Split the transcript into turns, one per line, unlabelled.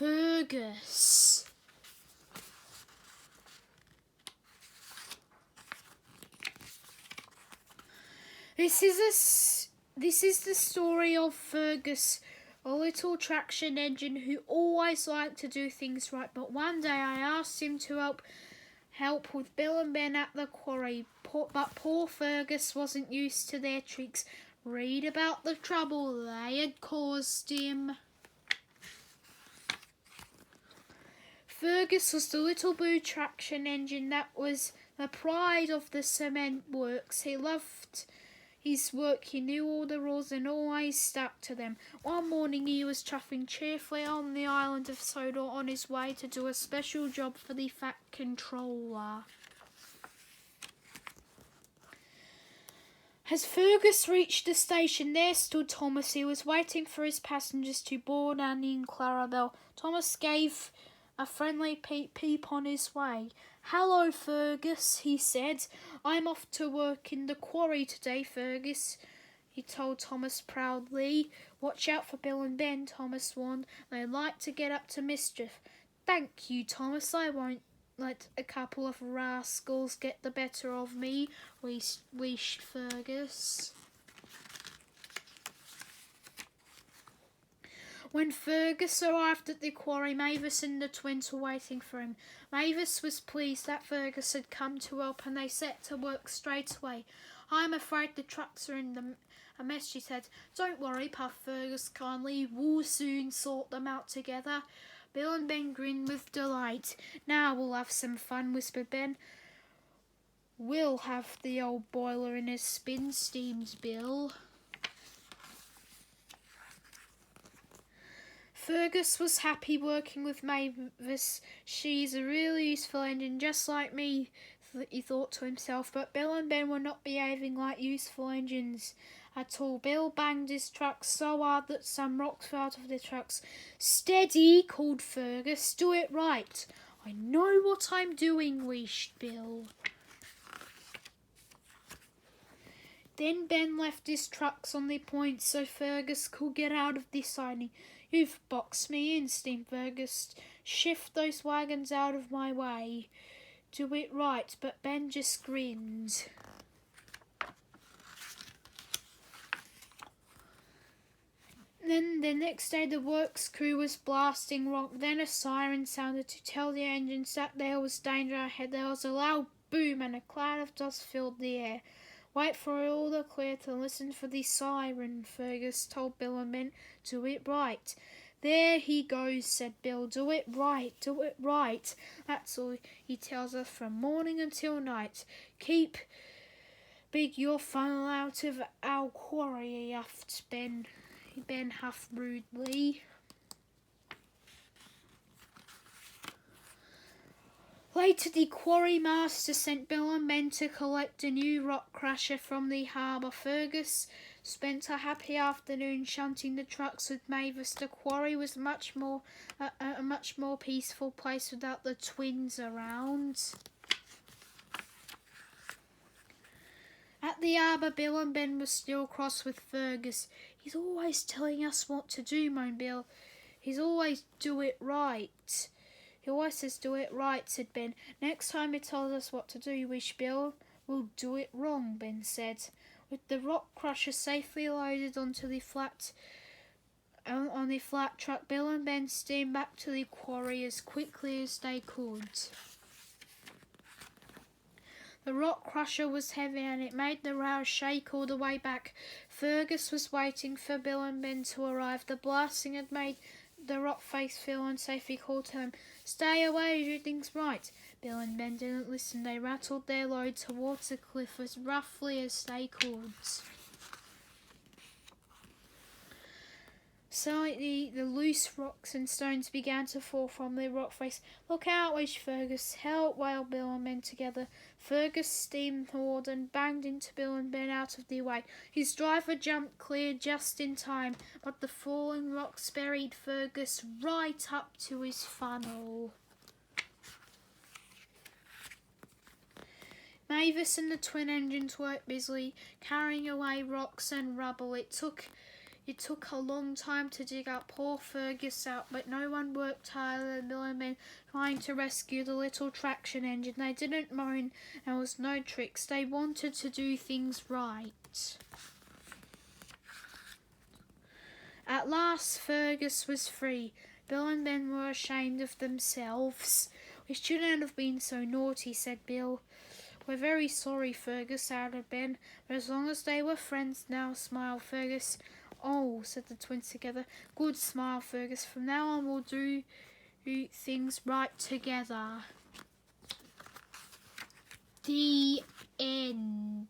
Fergus. This is the story of Fergus, a little traction engine who always liked to do things right. But one day I asked him to help with Bill and Ben at the quarry. But poor Fergus wasn't used to their tricks. Read about the trouble they had caused him. Fergus was the little blue traction engine that was the pride of the cement works. He loved his work, he knew all the rules and always stuck to them. One morning he was chuffing cheerfully on the island of Soda on his way to do a special job for the Fat Controller. As Fergus reached the station, there stood Thomas. He was waiting for his passengers to board Annie and Clarabelle. Thomas gave a friendly peep on his way. "Hello, Fergus," he said. "I'm off to work in the quarry today, Fergus," he told Thomas proudly. "Watch out for Bill and Ben," Thomas warned. "They like to get up to mischief." "Thank you, Thomas. I won't let a couple of rascals get the better of me," wished Fergus. When Fergus arrived at the quarry, Mavis and the twins were waiting for him. Mavis was pleased that Fergus had come to help, and they set to work straight away. "I'm afraid the trucks are in a mess," she said. "Don't worry," puffed Fergus kindly. "We'll soon sort them out together." Bill and Ben grinned with delight. "Now we'll have some fun," whispered Ben. "We'll have the old boiler in a spin," steamed Bill. Fergus was happy working with Mavis. "She's a really useful engine, just like me," he thought to himself. But Bill and Ben were not behaving like useful engines at all. Bill banged his truck so hard that some rocks fell out of the trucks. "Steady," called Fergus. "Do it right." "I know what I'm doing," wished Bill. Then Ben left his trucks on the point so Fergus could get out of the siding. "You've boxed me in," steamed Fergus. "Shift those wagons out of my way." "Do it right," but Ben just grinned. Then the next day the works crew was blasting rock. Then a siren sounded to tell the engines that there was danger ahead. There was a loud boom and a cloud of dust filled the air. "Wait for all the clear to listen for the siren," Fergus told Bill and Ben. "Do it right." "There he goes," said Bill. "Do it right, do it right. That's all he tells us from morning until night. Keep big your funnel out of our quarry," huffed Ben. Ben huffed rudely. Later, the quarry master sent Bill and Ben to collect a new rock crusher from the harbour. Fergus spent a happy afternoon shunting the trucks with Mavis. The quarry was a much more peaceful place without the twins around. At the harbour, Bill and Ben were still cross with Fergus. "He's always telling us what to do," moaned Bill. "He always says do it right," said Ben. "Next time he tells us what to do, wished Bill. "We'll do it wrong," Ben said. With the rock crusher safely loaded onto the flat truck, Bill and Ben steamed back to the quarry as quickly as they could. The rock crusher was heavy and it made the rails shake all the way back. Fergus was waiting for Bill and Ben to arrive. The blasting had made the rock face feel unsafe. He called to them, "Stay away, do things right." Bill and Ben didn't listen. They rattled their load towards the cliff as roughly as they could. Suddenly, the loose rocks and stones began to fall from the rock face. "Look out," wished Fergus. "Help," wailed Bill and Ben together. Fergus steamed toward and banged into Bill and Ben out of the way. His driver jumped clear just in time, but the falling rocks buried Fergus right up to his funnel. Mavis and the twin engines worked busily, carrying away rocks and rubble. It took It took a long time to dig up poor Fergus out, but no one worked harder than Bill and Ben trying to rescue the little traction engine. They didn't moan, and there was no tricks. They wanted to do things right. At last Fergus was free. Bill and Ben were ashamed of themselves. "We shouldn't have been so naughty," said Bill. "We're very sorry, Fergus," added Ben, "but as long as they were friends now," smiled Fergus. "Oh," said the twins together. "Good," smiled Fergus. "From now on we'll do things right together." The end.